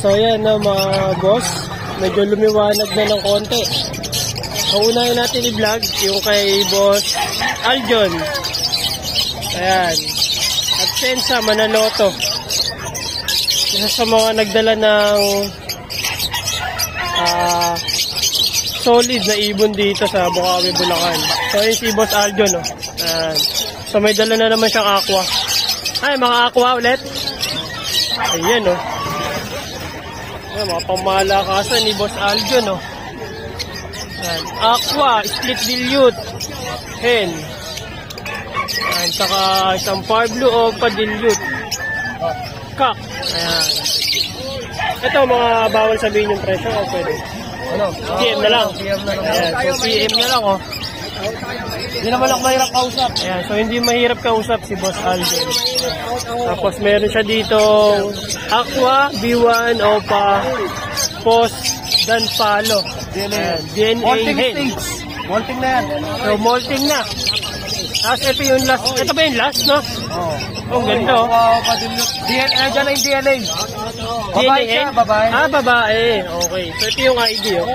So yan na mga boss, medyo lumiwanag na ng konti. So unahin natin i-vlog yung kay boss Aljon. Ayan, Agsensa Manaloto. Isa sa mga nagdala ng solid na ibon dito sa Bukawi, Bulacan. So yun si boss Aljon, no? So may dala na naman siyang aqua. Ay, mga aqua ulit. Ayan, no? Ayan, mga pamalakasan ni boss Aljon, no? Ayan, aqua, split dilute, hen. Ayan, saka isang Parblu o pa-dilute. Kak. Ayan. Ito, mga bawal sabihin yung presyo, o pwede? Ano? PM na lang. PM na lang. Ayan, so PM na lang, oh. Hindi naman ako mahirap kausap. Ayan, so hindi mahirap kausap si boss Aljon. Tapos meron siya dito Aqua, B1, Opa, Post, Dan Palo. DNA hen. Molting na yan. So molting na. Tapos ito yung last. Ito ba yung last, no? Oo. Oh, ganda, oh. DNA, dyan na yung DNA. Babae siya, babae. Ah, babae. Okay. So ito yung ID, oh.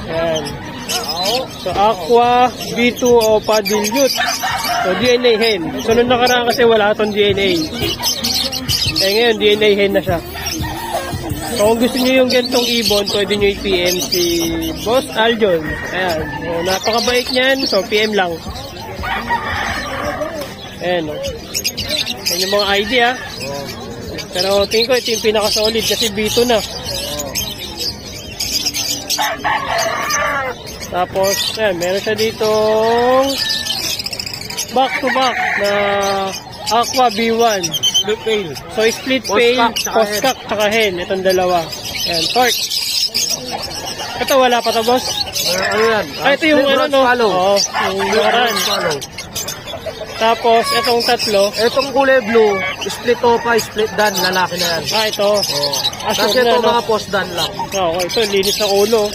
Ayan. So Aqua, B2, Opa, dilute. So DNA hen. So nung nakaraan kasi wala itong DNA. Eh ngayon DNA hen na siya. So kung gusto nyo yung gantong ibon, pwede nyo i-PM si boss Aljon. Ayan. So napakabait niyan. So PM lang. Ayan, o. Ayan yung mga ID, ha. Pero tingin ko ito yung pinaka-solid kasi B2 na. Tapos, ayan, meron siya ditong back-to-back na Aqua B1. Split pail. So, split pail, postkak, tsaka hen. Itong dalawa. Ayan, torque. Ito, wala pa to, boss? Ano yan? Ito yung ano, no? Oo, yung luaran. Tapos, itong tatlo. Itong kulay blue, split Opa, split Dan, lalaki na yan. Ah, ito. Kasi ito mga post Dan lang. Okay, ito, linis na ulo.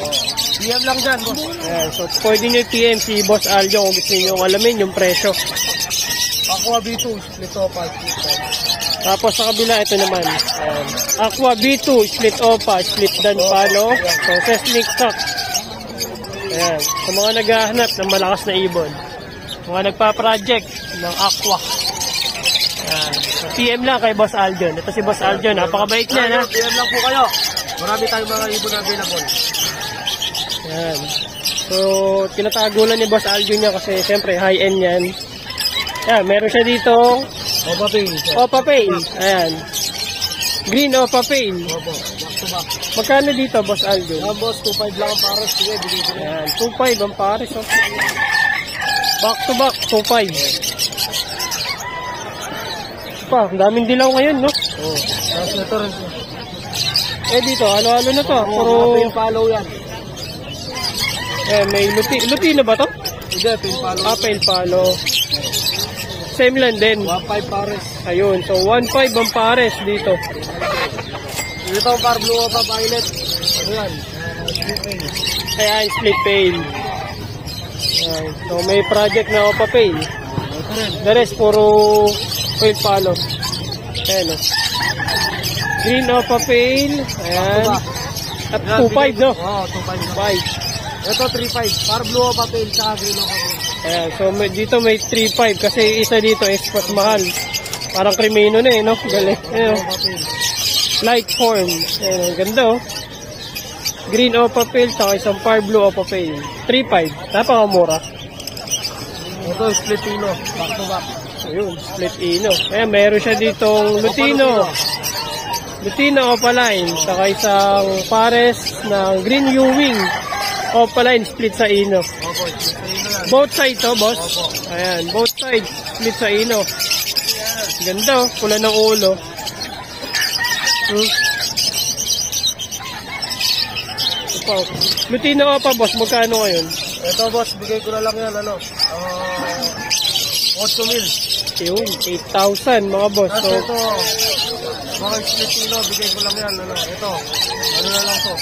PM lang dyan, boss. Ayan, so pwede nyo PM si boss Aljon kung gusto nyo alamin yung presyo. Aqua B2, split Opa, split Dan. Tapos sa kabila, ito naman. Ayan. Aqua B2, split Opa, split Dan Palo. So, Sesnick stock. Ayan. Sa mga naghahanap ng malakas na ibon. Mga nagpa-project ng Aqua. Ayan. So, PM lang kay boss Aljon. Ito si boss Aljon. Napakabait niya, ha? PM lang po kayo. Marami tayong mga ibon na available. Ayan. So, tinatagulan ni boss Aljon niya kasi siyempre high-end yan. Ayan, meron siya dito Opa pail. Opa pail. Ayan. Green Opa pail. Opo, back to back. Magkano dito, boss Aljon? Yan, boss, 2.5 lang ang pares. Sige, bigay ko na. Ayan, 2.5 ang pares. Oh. Back to back, 2.5. Pa, ang daming dilaw ngayon, no? Oo. Tapos ito rin. Eh, dito, halo-halo na to. Puro Pin follow yan. eh, may lutino ba to? Hindi, pin follow. Ah, pail palo. Same lang din. 1.5 pares. Ayun, so 1.5 ang pares dito. Dito ang Parblu Opa Violet. Ano yan? Split pail. Ayan, split pail. Ayan, so may project na Opa pail. Ito rin. The rest, puro pail palo. Ayan, oh. Green Opa pail. Ayan. At 2.5, no? Oo, 2.5. 5. Ito 3.5. Parblu Opa pail, tsaka Green Opa pail. Ayan, so dito may 3.5 kasi isa dito is mas mahal. Parang krimino na, eh, no? Galing. Ayan, light form. Ayan, ganda, oh. Green Opa pail, saka isang Parblu Opa pail. 3.5. Napakamura. Ito, split ino. Back to back. Ayun, split ino. Ayan, meron siya ditong lutino. Lutino Opaline, saka isang pares ng Green U-Wing Opaline split sa ino. Opo, split ino yan. Both sides, oh, boss. Ayan, both sides split sa ino. Ganda, oh, pula ng ulo. Ito, lutino Opa, boss, magkano ngayon? Ito, boss, bigay ko na lang yan, ano? 8,000. Yun, 8,000 mga boss. At So, ito, mga split ino, bigay ko lang yan, ano? Ito, ano na lang to?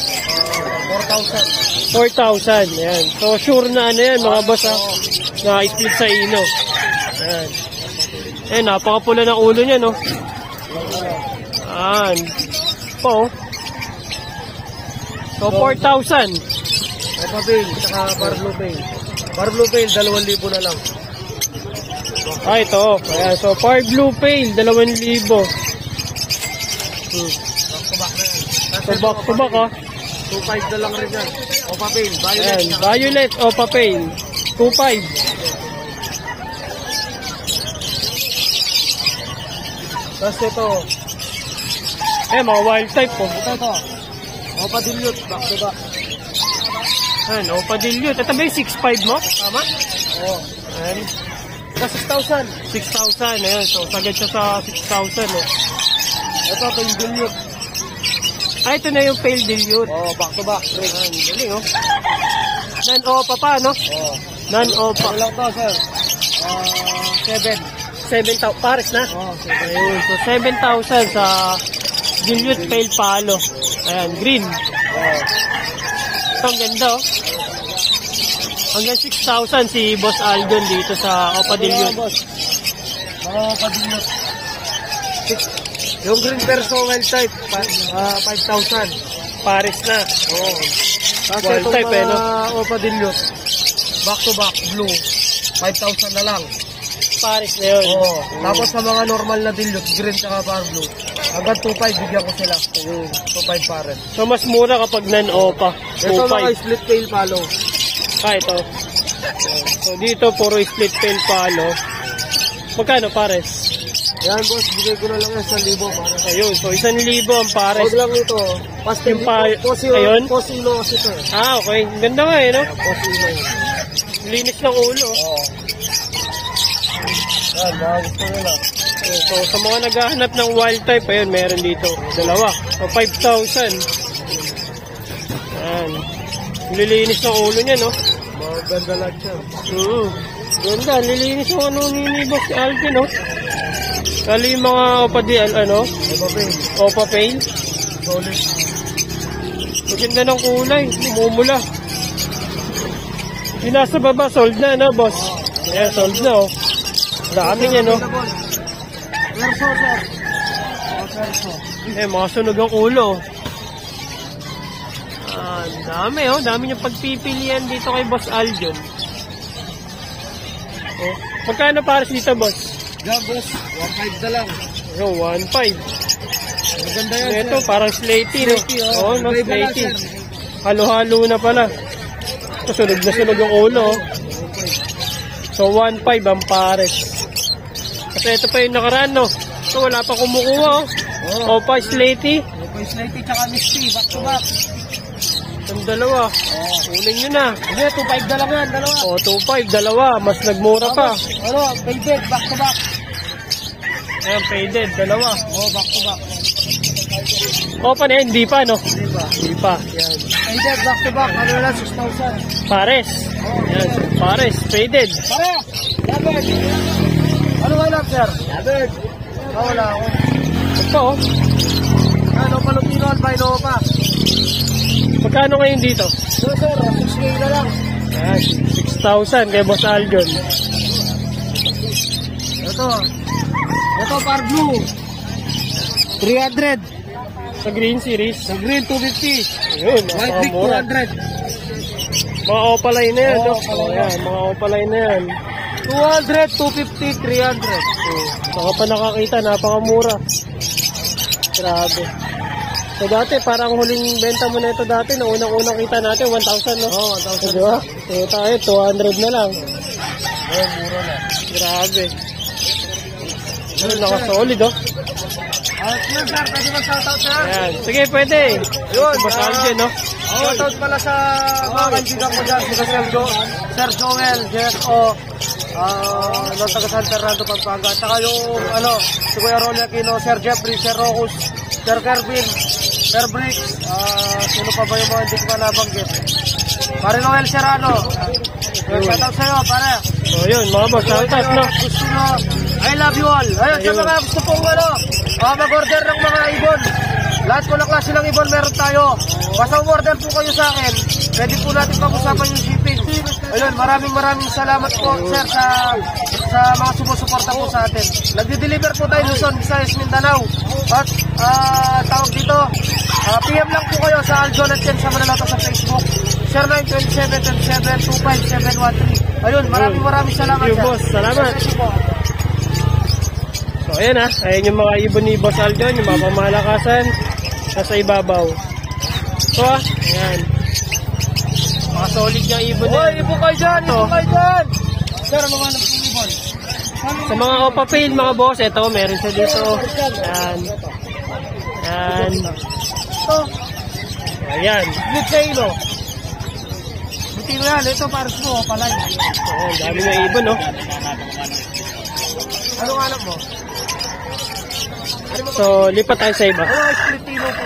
4,000. 4,000. Ayan. So, sure na ano yan, mga boss, ha? Na-split sa ino. Ayan. Ayan, napakapula ng ulo niya, no? Ayan. pa oh. So 4,000. Opa Pale, saka Bar Blue Pale. Bar Blue Pale, 2,000 na lang. Ah, ito. Ayan, so Par Blue Pale, 2,000. Back to back na yan. So back to back ah. 2,500 na lang rin yan. Opa Pale, violet. Ayan, Violet Opa Pale, 2,500. Tapos ito, Eh, mga wild type po. ito. Opa Dilute, back to back. Ayan, Opa Dilute. Ito ba yung 6,500 mo? Tama? Oo. Ayan, Sa 6,000. 6,000. Ayan, so sagad siya sa 6,000 oh. Ito, Pale Dilute. Ah, ito na yung Pale Dilute. Oo, back to back. Ayan, galing oh. Non-Opa pa, no? Oo. Non-Opa. Ano lang to, sir? 7. 7,000. Pares na? Oo, 7. Ayun, so 7,000 sa Dilute Pale Palo. Ayan, green. Oo. Ito, ang ganda oh. Hanggang 6,000 si Boss Aldon dito sa Opa Dilute. boss. Opa Dilute. Yung green perso wild type, 5,000. Pares na. Oo. Kasi Wild itong type, eh, no? mga Opa Dilute, back to back, blue, 5,000 na lang. Pares na yun. Oo. Tapos sa mga normal na Dilute, green tsaka bar blue, hanggang 2,500 bigyan ko sila. 2,500 pa rin. So, mas mura kapag non-Opa. Ito mga 2,500. split tail palo. Ah, ito. So, dito, puro split tail palo. Magkano, pares? Yan boss, bigay ko na lang yan 1,000 para sa Ayun, so 1,000 ang pares. Huwag lang ito. Pastel Yung pa- Posilo, ayun? Posilo kasi ito eh. Ah, okay. Ang ganda nga eh, no? Posilo yun. Linis ng ulo. Oo. Yan, baka gusto nila. So, sa mga naghahanap ng wild type, ayun, meron dito. Dalawa. So, 5,000. Ayan. Lilinis ng ulo niya, no? Maganda lang siya. Ganda, lilinis yung ano ni Boss Alvin, no? Kali yung mga Opa di, ano? Opa Pale, Opa Pale. solid. Maganda ng kulay. Mumula. Yung nasa baba, sold na, no, boss? Yeah, sold na, oh. Dami niya, no? Perso, sir. Perso. Eh, mga sunog ang ulo. Ah, dami, oh. Dami niyang pagpipilian dito kay Boss Aljon. Oh. Magkano pares dito, boss? Yan, boss. 1,500 na lang. Oh, 1,500. Maganda yan, Ito, sir. parang slaty, no? Slaty, oh. Oo, no, Iba-iba lang, slaty. sir. Halo-halo na pala. Ito, sunog na sunog ang ulo, oh. So, 1,500 ang pares. Kasi ito pa yung nakaraan, no? So, wala pa kumukuha, oh. Oo. Opa, slaty. Opa Slaty tsaka Misty, back to back. Ang dalawa. Oo. Kunin nyo na. Hindi, 2,500 na lang yan, dalawa. O, 2,500, dalawa. Mas nagmura pa. Tapos, ano, faded, back to back. Ayan, faded, dalawa. Oo, back to back. Opa na yan, hindi pa, no? Hindi ba? Hindi pa. Yan. Faded, back to back. Ano na lang, 6,000. Pares. Yan, pares. Faded. Pare! Labed! Ano ba lang, sir? Labed! Wala ako. Ito, oh. Ano, Palutino, albino pa. Magkano ngayon dito? So, sir, 6K na lang. Yan, 6,000 kay Boss Aljon. Ito. Ito, par blue. 300. Sa Green Series. Sa green, 250. Ayun, White big, napakamura. 200. Mga opalay na yan, Oo, no? opalay Oh, na. yan, mga opalay na yan. 200, 250, 300. Baka pa nakakita, napakamura. Grabe. So dati, parang huling benta mo na ito dati, na unang-unang kita natin, 1,000, no? Oo, 1,000. So, diba? So tayo, 200 na lang. Ayun, mura na. Grabe. Ano, naka-solid, oh. Sir, pwede mag-shoutout, sir? Ayan. Sige, pwede. Yun, Boss Aljon, no? shoutout pala sa mga kaibigan ko dyan, sila Sir Joel, JSO, ng taga San Fernando, Pampanga. At saka yung, si Kuya Ronnie Aquino, Sir Jeffrey, Sir Rocus, Sir Kervin, Sir Bricks, sino pa ba yung mga hindi ko pa nabanggit? Pare Noel Serrano, shoutout sa'yo, pare. So yun, mga boss, shoutout, no? Gusto I love you all. Ayun, sa Ayun. mga gusto pong mag-order ng mga ibon. Lahat ko na klase ng ibon meron tayo. Basta order po kayo sa akin. pwede po natin pag-usapan yung shipping. Ayun, maraming salamat po, sir, sa mga sumusuporta po sa atin. Nagde-deliver po tayo Luzon, Visayas, Mindanao. At tawag dito, PM lang po kayo sa Aljon at Chen sa Manalata sa Facebook. 0927-27-25713. Ayun, maraming salamat, Thank you, sir. boss. Salamat. Thank you po. So, ayan ayan yung mga ibon ni Boss Aljon, yung mga pamalakasan, nasa ibabaw. So, ayan. Mga solid yung ibon na Hoy, yan. ibon kayo dyan, ibon kayo dyan. Sir, mga anak po ibon. Sa mga opapil, mga boss, ito, meron siya dito. Ayan. Ayan. Ito, Ayan. Blue Tailo. Butino yan, ito para mo, palay. Ayan, dami ng ibon, no? Anong anak mo? So, lipat tayo sa iba. Ano, split Tilo po.